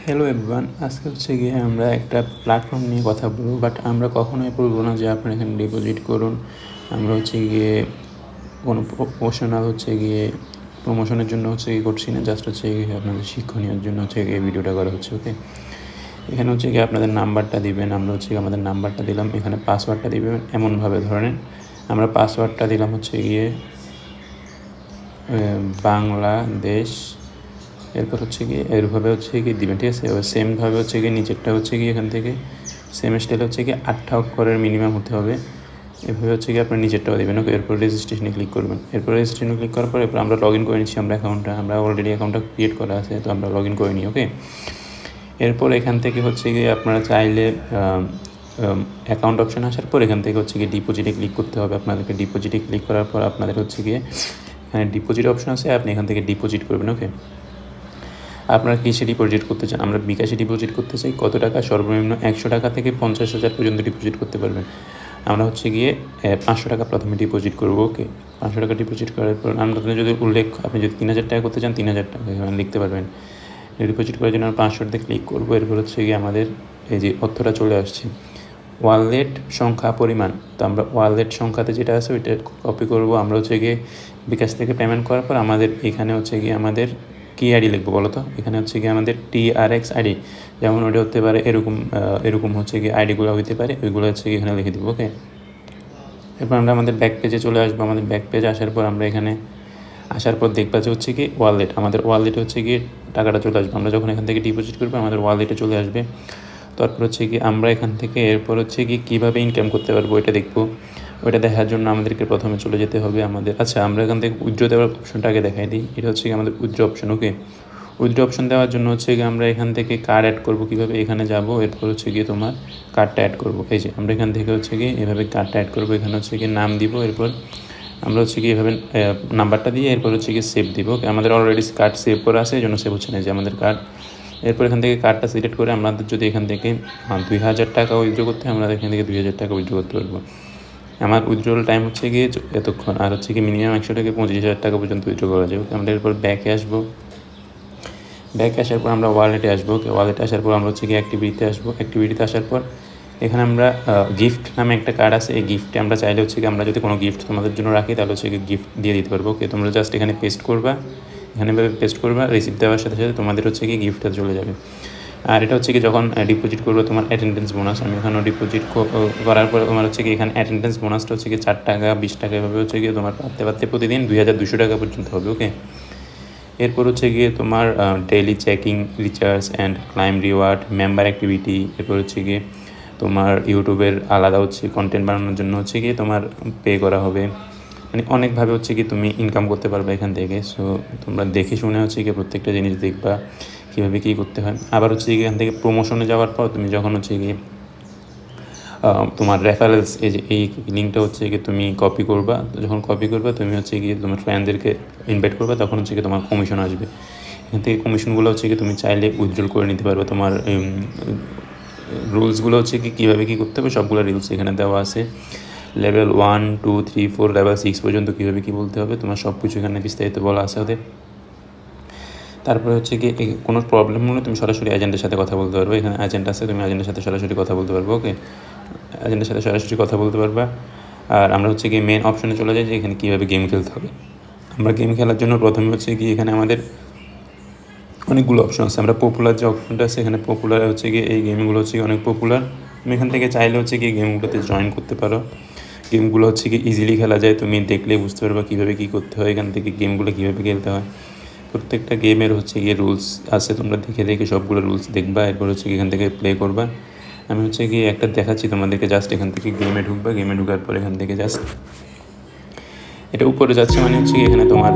Hello everyone, আজকে হচ্ছে গিয়ে আমরা একটা প্ল্যাটফর্ম নিয়ে কথা বলবো, বাট আমরা কখনোই বলবো না যে আপনারা এখানে ডিপোজিট করুন। আমরা হচ্ছে গিয়ে কোনো প্রমোশনাল হচ্ছে গিয়ে প্রমোশনের জন্য হচ্ছে গিয়ে করছি না, জাস্ট হচ্ছে গিয়ে আপনাদের শিক্ষণীয় জন্য হচ্ছে গিয়ে ভিডিওটা করা হচ্ছে। ওকে, এখানে হচ্ছে গিয়ে আপনাদের নাম্বারটা দিবেন, আমরা হচ্ছে গিয়ে আমাদের নাম্বারটা দিলাম, এখানে পাসওয়ার্ডটা দিবেন এমনভাবে ধরেন আমরা পাসওয়ার্ডটা দিলাম হচ্ছে গিয়ে বাংলাদেশ, এরপর হচ্ছে গিয়ে এরভাবে হচ্ছে গিয়ে দিবেন, ঠিক আছে। এবার সেমভাবে হচ্ছে গিয়ে নিচেরটা হচ্ছে গিয়ে এখান থেকে সেম স্টাইল হচ্ছে গিয়ে 8টা অক্ষরের মিনিমাম হতে হবে। এভাবে হচ্ছে গিয়ে আপনার নিচেরটাও দেবেন। ওকে, এরপর রেজিস্ট্রেশনে ক্লিক করবেন। এরপর রেজিস্ট্রেশনে ক্লিক করার পর এরপর আমরা লগ ইন করে নিচ্ছি আমরা অ্যাকাউন্টটা, আমরা অলরেডি অ্যাকাউন্টটা ক্রিয়েট করা আছে, তো আমরা লগ ইন করে নিই। ওকে, এরপর এখান থেকে হচ্ছে গিয়ে আপনারা চাইলে অ্যাকাউন্ট অপশান আসার পর এখান থেকে হচ্ছে গিয়ে ডিপোজিটে ক্লিক করতে হবে আপনাদেরকে। ডিপোজিটে ক্লিক করার পর আপনাদের হচ্ছে গিয়ে এখানে ডিপোজিট অপশান আছে, আপনি এখান থেকে ডিপোজিট করবেন। ওকে, আপনারা কিসে ডিপোজিট করতে চান? আমরা বিকাশে ডিপোজিট করতে চাই। কত টাকা? সর্বনিম্ন 100 টাকা থেকে 50,000 পর্যন্ত ডিপোজিট করতে পারবেন। আমরা হচ্ছে গিয়ে 500 টাকা প্রথমে ডিপোজিট করবো। ওকে, 500 টাকা ডিপোজিট করার পর আপনাদের যদি আপনি যদি 3,000 টাকা করতে চান 3,000 টাকা এখানে লিখতে পারবেন। ডিপোজিট করার জন্য আমরা 500 ক্লিক করবো। এরপর হচ্ছে গিয়ে আমাদের এই যে অর্থটা চলে আসছে, ওয়ালেট সংখ্যা পরিমাণ। তো আমরা ওয়ালেট সংখ্যাতে যেটা আছে ওইটা কপি করবো। আমরা হচ্ছে গিয়ে বিকাশ থেকে পেমেন্ট করার পর আমাদের এখানে হচ্ছে গিয়ে আমাদের কী আইডি লিখবো বলো তো? এখানে হচ্ছে গিয়ে আমাদের TRX আইডি, যেমন ওইটা হতে পারে এরকম হচ্ছে গিয়ে আইডিগুলো হতে পারে, ওইগুলো হচ্ছে গিয়ে এখানে লিখে দেবো। ওকে, এরপর আমরা আমাদের ব্যাক পেজে চলে আসবো। আমাদের ব্যাক পেজে আসার পর আমরা এখানে আসার পর দেখবা যে হচ্ছে কি ওয়ালেট, আমাদের ওয়ালেটে হচ্ছে গিয়ে টাকাটা চলে আসবে। আমরা যখন এখান থেকে ডিপোজিট করবো আমাদের ওয়ালেটে চলে আসবে। তারপর হচ্ছে কি আমরা এখান থেকে এরপর হচ্ছে কি কীভাবে ইনকাম করতে পারবো ওইটা দেখবো। ওইটা দেখার জন্য আমাদেরকে প্রথমে চলে যেতে হবে আমাদের, আচ্ছা আমরা এখান থেকে উইথড্র দেওয়ার অপশনটা আগে দেখাই দিই। এটা হচ্ছে কি আমাদের উইথড্র অপশন। ওকে, উইথড্র অপশন দেওয়ার জন্য হচ্ছে কি আমরা এখান থেকে কার্ড অ্যাড করবো কীভাবে, এখানে যাব, এরপর হচ্ছে গিয়ে তোমার কার্ডটা অ্যাড করবো। এই যে আমরা এখান থেকে হচ্ছে গিয়ে এভাবে কার্ডটা অ্যাড করবো, এখানে হচ্ছে গিয়ে নাম দিব, এরপর আমরা হচ্ছে কি এভাবে নাম্বারটা দিয়ে এরপর হচ্ছে গিয়ে সেভ দিব। ওকে, আমাদের অলরেডি কার্ড সেভ করা আছে, এই জন্য সেভ হচ্ছে না, যে আমাদের কার্ড। এরপর এখান থেকে কার্ডটা সিলেক্ট করে আমাদের যদি এখান থেকে 2,000 টাকা উইথড্র করতে হয়, আমরা এখান থেকে 2,000 টাকা উইথড্র করতে পারবো। আমার উইথড্রল টাইম হচ্ছে গিয়ে এতক্ষণ, আর হচ্ছে কি মিনিমাম 100 থেকে 25,000 টাকা পর্যন্ত উইথড্র করা যায়। ওকে, আমরা এরপর ব্যাকে আসবো। ব্যাকে আসার পর আমরা ওয়ালেটে আসবো। ওকে, ওয়ালেটে আসার পর আমরা হচ্ছে গিয়ে অ্যাক্টিভিটিতে আসবো। অ্যাক্টিভিটিতে আসার পর এখানে আমরা গিফট নামে একটা কার্ড আছে, এই গিফটে আমরা চাইলে হচ্ছে কি আমরা যদি কোনো গিফট তোমাদের জন্য রাখি তাহলে হচ্ছে গিফট দিয়ে দিতে পারবো। ওকে, তোমরা জাস্ট এখানে পেস্ট করবা, এখানে পেস্ট করবা, রিসিপ্ট দেওয়ার সাথে সাথে তোমাদের হচ্ছে কি গিফটটা চলে যাবে। আর এটা হচ্ছে কি যখন ডিপোজিট করবো তোমার অ্যাটেন্ডেন্স বোনাস, আমি এখানেও ডিপোজিট করার পরে তোমার হচ্ছে কি এখানে অ্যাটেন্ডেন্স বোনাসটা হচ্ছে কি 4 টাকা 20 টাকা এভাবে হচ্ছে গিয়ে তোমার পাতে প্রতিদিন 2,200 টাকা পর্যন্ত হবে। ওকে, এরপর হচ্ছে গিয়ে তোমার daily checking, recharge and climb reward, member activity, এরপর হচ্ছে গিয়ে তোমার ইউটিউবের আলাদা হচ্ছে কন্টেন্ট বানানোর জন্য হচ্ছে গিয়ে তোমার পে করা হবে। মানে অনেকভাবে হচ্ছে কি তুমি ইনকাম করতে পারবে এখান থেকে। সো তোমরা দেখে শুনে হচ্ছে কি প্রত্যেকটা জিনিস দেখবা কীভাবে কী করতে হয়। আবার হচ্ছে কি এখান থেকে প্রমোশনে যাওয়ার পর তুমি যখন হচ্ছে কি তোমার রেফারেলস, এই যে এই লিঙ্কটা হচ্ছে কি তুমি কপি করবা, যখন কপি করবা তুমি হচ্ছে গিয়ে তোমার ফ্রেন্ডদেরকে ইনভাইট করবা, তখন হচ্ছে কি তোমার কমিশন আসবে। এখান থেকে কমিশনগুলো হচ্ছে কি তুমি চাইলে উইথড্রল করে নিতে পারবে। তোমার রুলসগুলো হচ্ছে কি কীভাবে কী করতে হবে সবগুলো রুলস এখানে দেওয়া আছে। লেভেল 1, 2, 3, 4, লেভেল 6 পর্যন্ত কীভাবে কী বলতে হবে তোমার সব কিছু এখানে বিস্তারিত বলা আছে ওদের। তারপরে হচ্ছে কি কোনো প্রবলেম হলে তুমি সরাসরি এজেন্টের সাথে কথা বলতে পারবে, এখানে এজেন্ট আছে, তুমি এজেন্টের সাথে সরাসরি কথা বলতে পারবে। ওকে, এজেন্টের সাথে সরাসরি কথা বলতে পারবা। আর আমরা হচ্ছে কি মেন অপশনে চলে যাই যে এখানে কীভাবে গেম খেলতে হবে। আমরা গেম খেলার জন্য প্রথমে হচ্ছে কি এখানে আমাদের অনেকগুলো অপশন আছে। আমরা পপুলার যে অপশনটা আছে এখানে পপুলার হচ্ছে গিয়ে এই গেমগুলো হচ্ছে কি অনেক পপুলার, তুমি এখান থেকে চাইলে হচ্ছে কি গেমগুলোতে জয়েন করতে পারো। গেমগুলো হচ্ছে কি ইজিলি খেলা যায়, তুমি দেখলেই বুঝতে পারবা কীভাবে কী করতে হয়, এখান থেকে গেমগুলো কীভাবে খেলতে হয়। প্রত্যেকটা গেমের হচ্ছে গিয়ে রুলস আছে, তোমরা দেখে দেখে সবগুলো রুলস দেখবা, এরপর হচ্ছে এখান থেকে প্লে করবা। আমি হচ্ছে গিয়ে একটা দেখাচ্ছি তোমাদেরকে, জাস্ট এখান থেকে গেমে ঢুকবা, গেমে ঢুকার পর এখান থেকে জাস্ট এটা উপরে যাচ্ছে, মানে হচ্ছে কি এখানে তোমার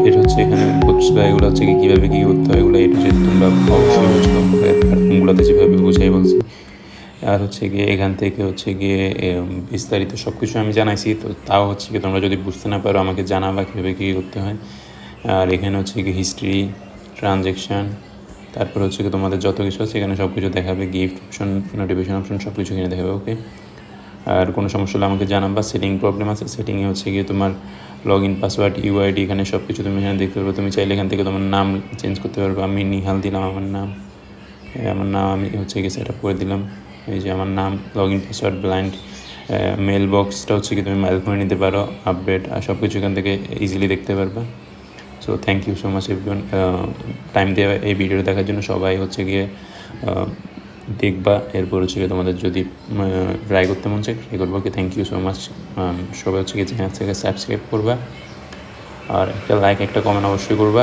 এটা হচ্ছে এখানে বুঝবা এগুলো হচ্ছে কি কীভাবে কী করতে হয়, এগুলো এটা যে তোমরা অবশ্যই বুঝবা প্ল্যাটফর্মগুলোতে যেভাবে বুঝাই বলছি। আর হচ্ছে গিয়ে এখান থেকে হচ্ছে গিয়ে বিস্তারিত সব কিছু আমি জানাইছি, তো তাও হচ্ছে কি তোমরা যদি বুঝতে না পারো আমাকে জানাবা কীভাবে কী করতে হয়। আর এখানে হচ্ছে কি হিস্ট্রি, ট্রানজ্যাকশান, তারপর হচ্ছে কি তোমাদের যত কিছু আছে এখানে সব কিছু দেখাবে, গিফট অপশন, নোটিফিকেশন অপশন সব কিছু এখানে দেখাবে। ওকে, আর কোনো সমস্যা হলে আমাকে জানাবা। সেটিং প্রবলেম আছে, সেটিংয়ে হচ্ছে গিয়ে তোমার লগ ইন পাসওয়ার্ড, ইউআইডি, এখানে সব কিছু তুমি এখানে দেখতে পারবে। তুমি চাইলে এখান থেকে তোমার নাম চেঞ্জ করতে পারবে, আমি নিহাল দিলাম আমার নাম। আমার নাম আমি হচ্ছে গিয়ে সেট আপ করে দিলাম। এই যে আমার নাম, log in password, blind, mail বক্সটা হচ্ছে কি তুমি মেল করে নিতে পারো, আপডেট আর সব কিছু এখান থেকে ইজিলি দেখতে পারবে। So thank you so much everyone, time দিয়ে এই ভিডিওটা দেখার জন্য। সবাই হচ্ছে গিয়ে দেখবা, এরপর হচ্ছে গিয়ে তোমাদের যদি ট্রাই করতে মন চায় ট্রাই করবো। কি থ্যাংক ইউ সো মাচ। সবাই হচ্ছে গিয়ে চ্যানেল থেকে সাবস্ক্রাইব করবা আর একটা লাইক একটা কমেন্ট অবশ্যই করবা।